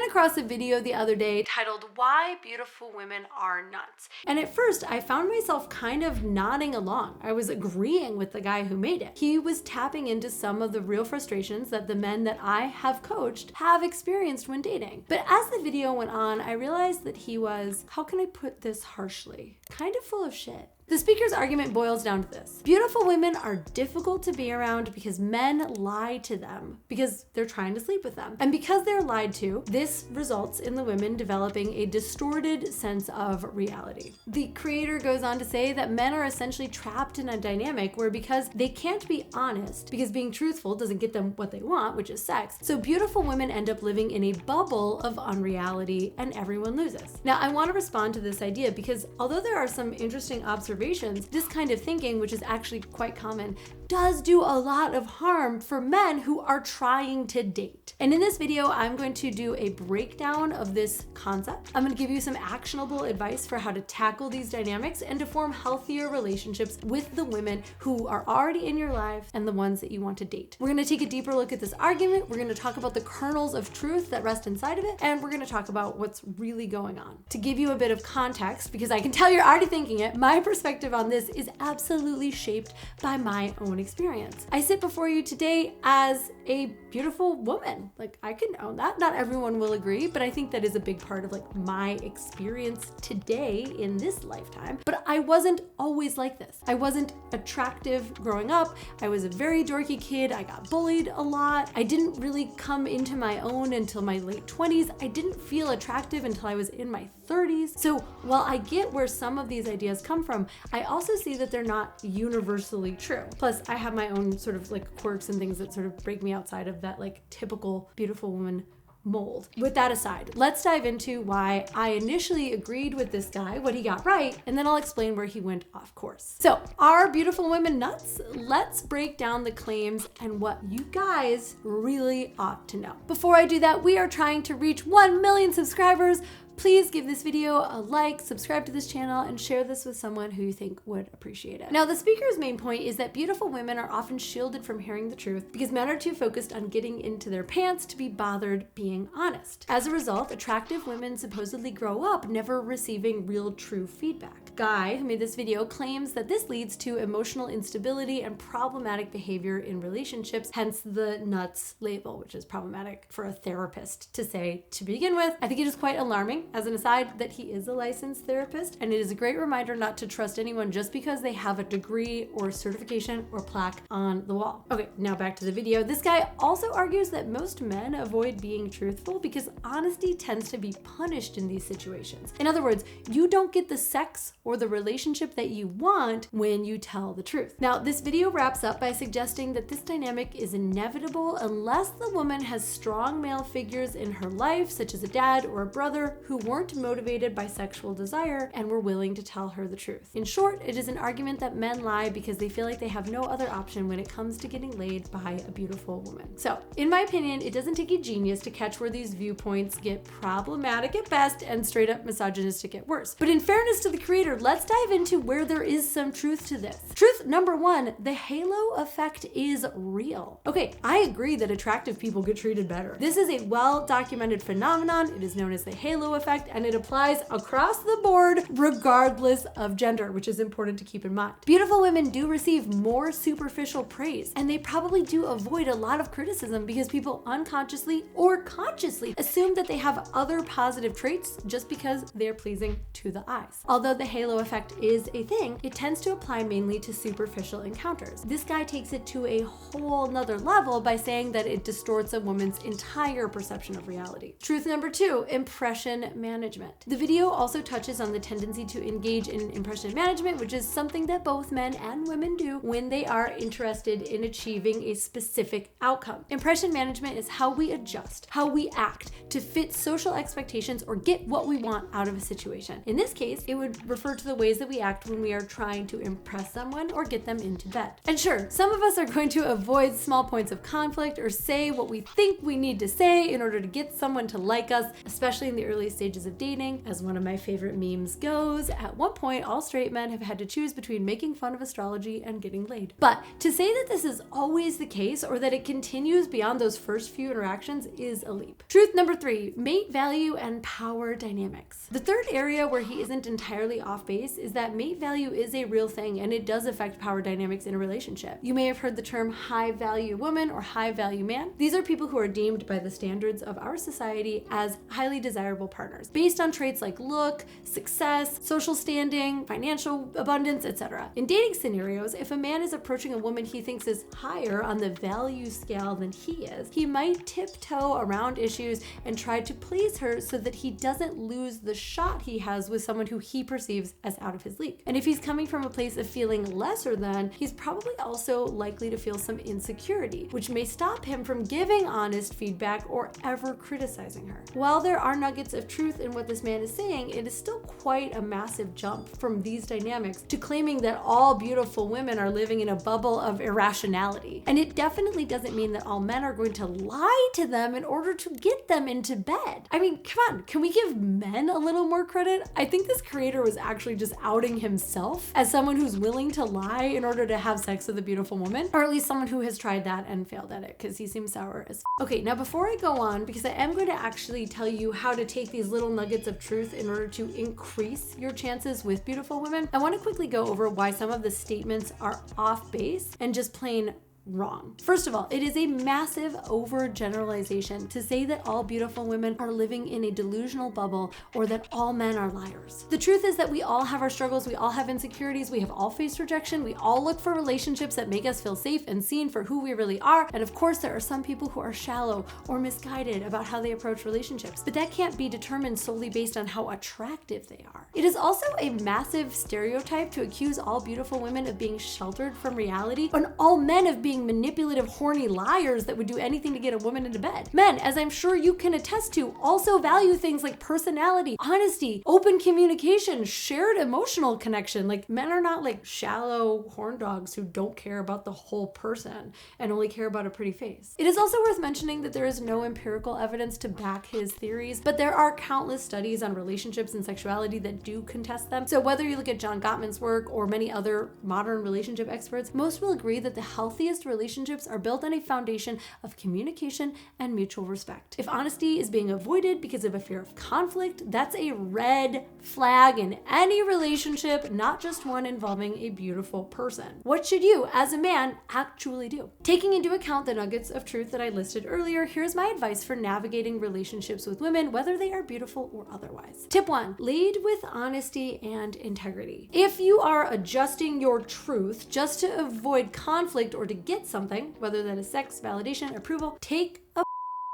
across a video the other day titled "Why Beautiful Women Are Nuts." And at first, I found myself kind of nodding along. I was agreeing with the guy who made it. He was tapping into some of the real frustrations that the men that I have coached have experienced when dating. But as the video went on, I realized that he was, how can I put this harshly, kind of full of shit. The speaker's argument boils down to this. Beautiful women are difficult to be around because men lie to them because they're trying to sleep with them. And because they're lied to, this results in the women developing a distorted sense of reality. The creator goes on to say that men are essentially trapped in a dynamic where because they can't be honest, because being truthful doesn't get them what they want, which is sex, so beautiful women end up living in a bubble of unreality and everyone loses. Now, I want to respond to this idea because although there are some interesting observations, this kind of thinking, which is actually quite common, does do a lot of harm for men who are trying to date. And in this video, I'm going to do a breakdown of this concept. I'm going to give you some actionable advice for how to tackle these dynamics and to form healthier relationships with the women who are already in your life and the ones that you want to date. We're going to take a deeper look at this argument. We're going to talk about the kernels of truth that rest inside of it, and we're going to talk about what's really going on. To give you a bit of context, because I can tell you're already thinking it, my perspective on this is absolutely shaped by my own experience. I sit before you today as a beautiful woman. Like, I can own that. Not everyone will agree, but I think that is a big part of like my experience today in this lifetime. But I wasn't always like this. I wasn't attractive growing up. I was a very dorky kid. I got bullied a lot. I didn't really come into my own until my late 20s. I didn't feel attractive until I was in my 30s. So while I get where some of these ideas come from, I also see that they're not universally true. Plus, I have my own sort of like quirks and things that sort of break me outside of that like typical beautiful woman mold. With that aside, let's dive into why I initially agreed with this guy, what he got right, and then I'll explain where he went off course. So, are beautiful women nuts? Let's break down the claims and what you guys really ought to know. Before I do that, we are trying to reach 1 million subscribers. Please give this video a like, subscribe to this channel, and share this with someone who you think would appreciate it. Now, the speaker's main point is that beautiful women are often shielded from hearing the truth because men are too focused on getting into their pants to be bothered being honest. As a result, attractive women supposedly grow up never receiving real true feedback. Guy who made this video claims that this leads to emotional instability and problematic behavior in relationships, hence the nuts label, which is problematic for a therapist to say to begin with. I think it is quite alarming, as an aside, that he is a licensed therapist, and it is a great reminder not to trust anyone just because they have a degree or certification or plaque on the wall. Okay, now back to the video. This guy also argues that most men avoid being truthful because honesty tends to be punished in these situations. In other words, you don't get the sex or the relationship that you want when you tell the truth. Now, this video wraps up by suggesting that this dynamic is inevitable unless the woman has strong male figures in her life, such as a dad or a brother, who weren't motivated by sexual desire and were willing to tell her the truth. In short, it is an argument that men lie because they feel like they have no other option when it comes to getting laid by a beautiful woman. So, in my opinion, it doesn't take a genius to catch where these viewpoints get problematic at best and straight up misogynistic at worst. But in fairness to the creator, let's dive into where there is some truth to this. Truth number one, the halo effect is real. Okay, I agree that attractive people get treated better. This is a well-documented phenomenon. It is known as the halo effect, and it applies across the board regardless of gender, which is important to keep in mind. Beautiful women do receive more superficial praise, and they probably do avoid a lot of criticism because people unconsciously or consciously assume that they have other positive traits just because they're pleasing to the eyes. Although the halo effect is a thing, it tends to apply mainly to superficial encounters. This guy takes it to a whole nother level by saying that it distorts a woman's entire perception of reality. Truth number two, impression management. The video also touches on the tendency to engage in impression management, which is something that both men and women do when they are interested in achieving a specific outcome. Impression management is how we adjust, how we act to fit social expectations or get what we want out of a situation. In this case, it would refer to the ways that we act when we are trying to impress someone or get them into bed. And sure, some of us are going to avoid small points of conflict or say what we think we need to say in order to get someone to like us, especially in the early stages stages of dating. As one of my favorite memes goes, at one point, all straight men have had to choose between making fun of astrology and getting laid. But to say that this is always the case or that it continues beyond those first few interactions is a leap. Truth number 3, mate value and power dynamics. The third area where he isn't entirely off base is that mate value is a real thing and it does affect power dynamics in a relationship. You may have heard the term high value woman or high value man. These are people who are deemed by the standards of our society as highly desirable partners based on traits like look, success, social standing, financial abundance, etc. In dating scenarios, if a man is approaching a woman he thinks is higher on the value scale than he is, he might tiptoe around issues and try to please her so that he doesn't lose the shot he has with someone who he perceives as out of his league. And if he's coming from a place of feeling lesser than, he's probably also likely to feel some insecurity, which may stop him from giving honest feedback or ever criticizing her. While there are nuggets of truth in what this man is saying, it is still quite a massive jump from these dynamics to claiming that all beautiful women are living in a bubble of irrationality. And it definitely doesn't mean that all men are going to lie to them in order to get them into bed. I mean, come on, can we give men a little more credit? I think this creator was actually just outing himself as someone who's willing to lie in order to have sex with a beautiful woman, or at least someone who has tried that and failed at it, because he seems sour as Okay, now before I go on, because I am going to actually tell you how to take these little nuggets of truth in order to increase your chances with beautiful women, I want to quickly go over why some of the statements are off base and just plain wrong. First of all, it is a massive overgeneralization to say that all beautiful women are living in a delusional bubble or that all men are liars. The truth is that we all have our struggles, we all have insecurities, we have all faced rejection, we all look for relationships that make us feel safe and seen for who we really are, and of course there are some people who are shallow or misguided about how they approach relationships, but that can't be determined solely based on how attractive they are. It is also a massive stereotype to accuse all beautiful women of being sheltered from reality and all men of being manipulative, horny liars that would do anything to get a woman into bed. Men, as I'm sure you can attest to, also value things like personality, honesty, open communication, shared emotional connection. Like, men are not like shallow horn dogs who don't care about the whole person and only care about a pretty face. It is also worth mentioning that there is no empirical evidence to back his theories, but there are countless studies on relationships and sexuality that do contest them. So whether you look at John Gottman's work or many other modern relationship experts, most will agree that the healthiest relationships are built on a foundation of communication and mutual respect. If honesty is being avoided because of a fear of conflict, that's a red flag in any relationship, not just one involving a beautiful person. What should you, as a man, actually do? Taking into account the nuggets of truth that I listed earlier, here's my advice for navigating relationships with women, whether they are beautiful or otherwise. Tip 1, lead with honesty and integrity. If you are adjusting your truth just to avoid conflict or to get something, whether that is sex, validation, approval, take a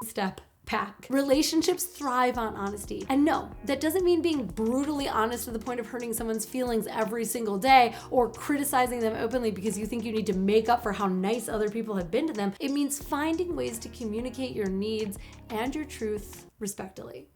step back. Relationships thrive on honesty. And no, that doesn't mean being brutally honest to the point of hurting someone's feelings every single day or criticizing them openly because you think you need to make up for how nice other people have been to them. It means finding ways to communicate your needs and your truth respectfully.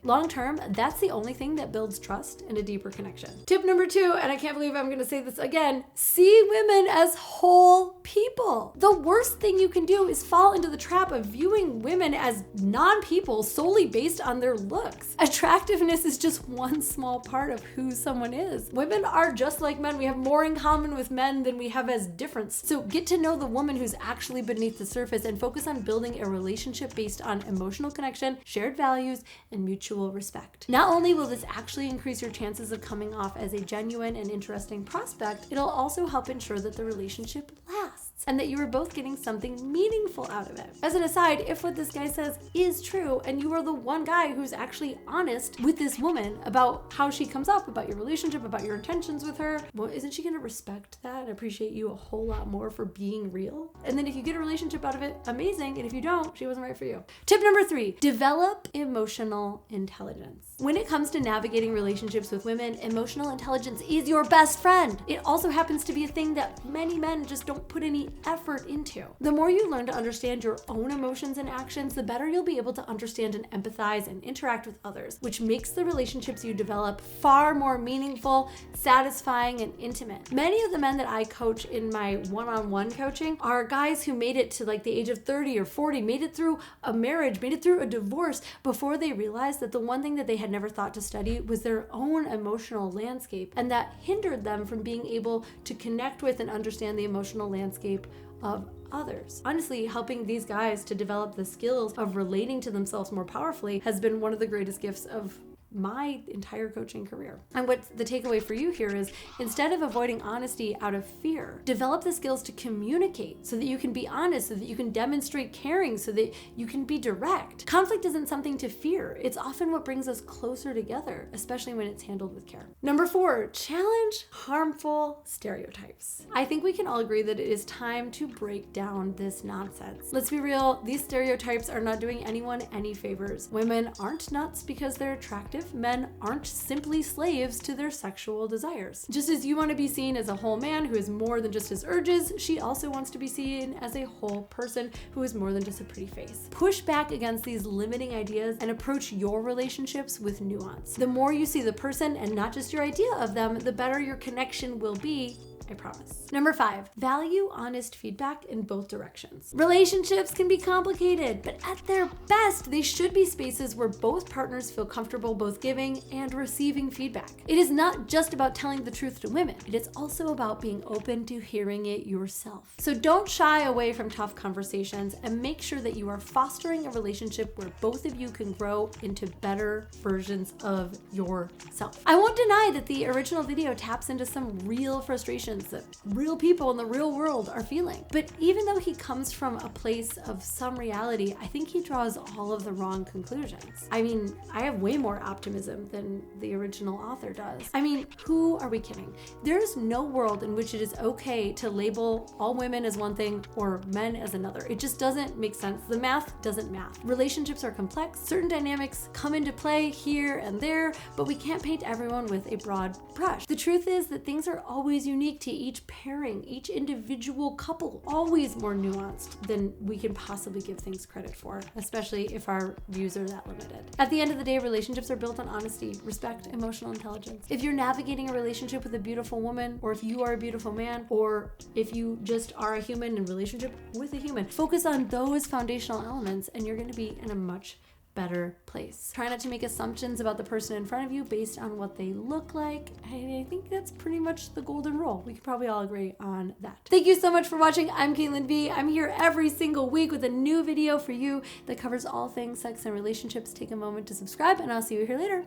Long term, that's the only thing that builds trust and a deeper connection. Tip number 2, and I can't believe I'm going to say this again, see women as whole people. The worst thing you can do is fall into the trap of viewing women as non-people solely based on their looks. Attractiveness is just one small part of who someone is. Women are just like men. We have more in common with men than we have as difference. So get to know the woman who's actually beneath the surface and focus on building a relationship based on emotional connection, shared values, and mutual respect. Not only will this actually increase your chances of coming off as a genuine and interesting prospect, it'll also help ensure that the relationship lasts and that you are both getting something meaningful out of it. As an aside, if what this guy says is true and you are the one guy who's actually honest with this woman about how she comes up, about your relationship, about your intentions with her, well, isn't she gonna respect that and appreciate you a whole lot more for being real? And then if you get a relationship out of it, amazing. And if you don't, she wasn't right for you. Tip number 3, develop emotional intelligence. When it comes to navigating relationships with women, emotional intelligence is your best friend. It also happens to be a thing that many men just don't put any effort into. The more you learn to understand your own emotions and actions, the better you'll be able to understand and empathize and interact with others, which makes the relationships you develop far more meaningful, satisfying, and intimate. Many of the men that I coach in my one-on-one coaching are guys who made it to like the age of 30 or 40, made it through a marriage, made it through a divorce before they realized that the one thing that they had never thought to study was their own emotional landscape, and that hindered them from being able to connect with and understand the emotional landscape of others. Honestly, helping these guys to develop the skills of relating to themselves more powerfully has been one of the greatest gifts of my entire coaching career. And what the takeaway for you here is, instead of avoiding honesty out of fear, develop the skills to communicate so that you can be honest, so that you can demonstrate caring, so that you can be direct. Conflict isn't something to fear. It's often what brings us closer together, especially when it's handled with care. Number 4, challenge harmful stereotypes. I think we can all agree that it is time to break down this nonsense. Let's be real, these stereotypes are not doing anyone any favors. Women aren't nuts because they're attractive. Men aren't simply slaves to their sexual desires. Just as you want to be seen as a whole man who is more than just his urges, she also wants to be seen as a whole person who is more than just a pretty face. Push back against these limiting ideas and approach your relationships with nuance. The more you see the person and not just your idea of them, the better your connection will be. I promise. Number 5, value honest feedback in both directions. Relationships can be complicated, but at their best, they should be spaces where both partners feel comfortable both giving and receiving feedback. It is not just about telling the truth to women. It is also about being open to hearing it yourself. So don't shy away from tough conversations, and make sure that you are fostering a relationship where both of you can grow into better versions of yourself. I won't deny that the original video taps into some real frustrations that real people in the real world are feeling. But even though he comes from a place of some reality, I think he draws all of the wrong conclusions. I mean, I have way more optimism than the original author does. I mean, who are we kidding? There's no world in which it is okay to label all women as one thing or men as another. It just doesn't make sense. The math doesn't math. Relationships are complex. Certain dynamics come into play here and there, but we can't paint everyone with a broad brush. The truth is that things are always unique to each pairing, each individual couple, always more nuanced than we can possibly give things credit for, especially if our views are that limited. At the end of the day, relationships are built on honesty, respect, emotional intelligence. If you're navigating a relationship with a beautiful woman, or if you are a beautiful man, or if you just are a human in relationship with a human, focus on those foundational elements and you're going to be in a much better place. Try not to make assumptions about the person in front of you based on what they look like. I think that's pretty much the golden rule. We could probably all agree on that. Thank you so much for watching. I'm Caitlin V. I'm here every single week with a new video for you that covers all things sex and relationships. Take a moment to subscribe, and I'll see you here later.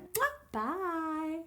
Bye.